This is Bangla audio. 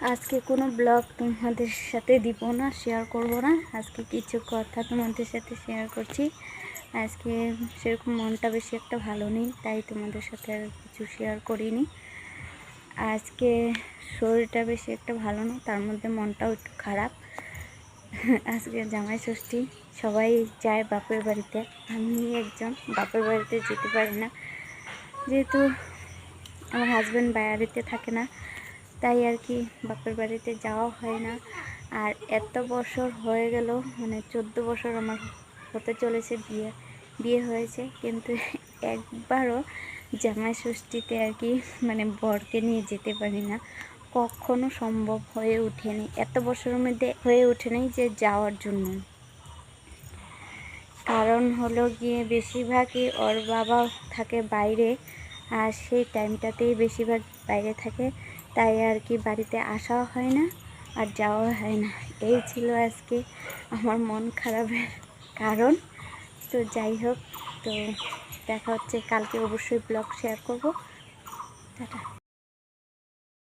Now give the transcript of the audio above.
আজকে কোনো ব্লগ তোমাদের সাথে দিব না, শেয়ার করব না। আজকে কিছু কথা তোমাদের সাথে শেয়ার করছি। আজকে সেরকম মনটা বেশি একটা ভালো নেই, তাই তোমাদের সাথে আর কিছু শেয়ার করিনি। আজকে শরীরটা বেশি একটা ভালো না, তার মধ্যে মনটাও একটু খারাপ। আজকে জামাই ষষ্ঠী, সবাই যায় বাপের বাড়িতে। আমি একজন বাপের বাড়িতে যেতে পারি না, যেহেতু আমার হাজব্যান্ড বাড়িতে থাকে না, তাই আর কি বাপের বাড়িতে যাওয়া হয় না। আর এত বছর হয়ে গেল, মানে 14 বছর আমার হতে চলেছে বিয়ে হয়েছে, কিন্তু একবারও জামাই ষষ্ঠীতে আর কি মানে বরকে নিয়ে যেতে পারি না। কখনো সম্ভব হয়ে ওঠেনি, এত বছরের মধ্যে হয়ে ওঠেনি যে যাওয়ার জন্য। কারণ হলো গিয়ে বেশিরভাগই ওর বাবা থাকে বাইরে, আর সেই টাইমটাতেই বেশিরভাগ বাইরে থাকে, তাই আর কি বাড়িতে আসাও হয় না আর যাওয়া হয় না। এই ছিল আজকে আমার মন খারাপের কারণ। তো যাই হোক, তো দেখা হচ্ছে কালকে, অবশ্যই ব্লগ শেয়ার করব। টাটা।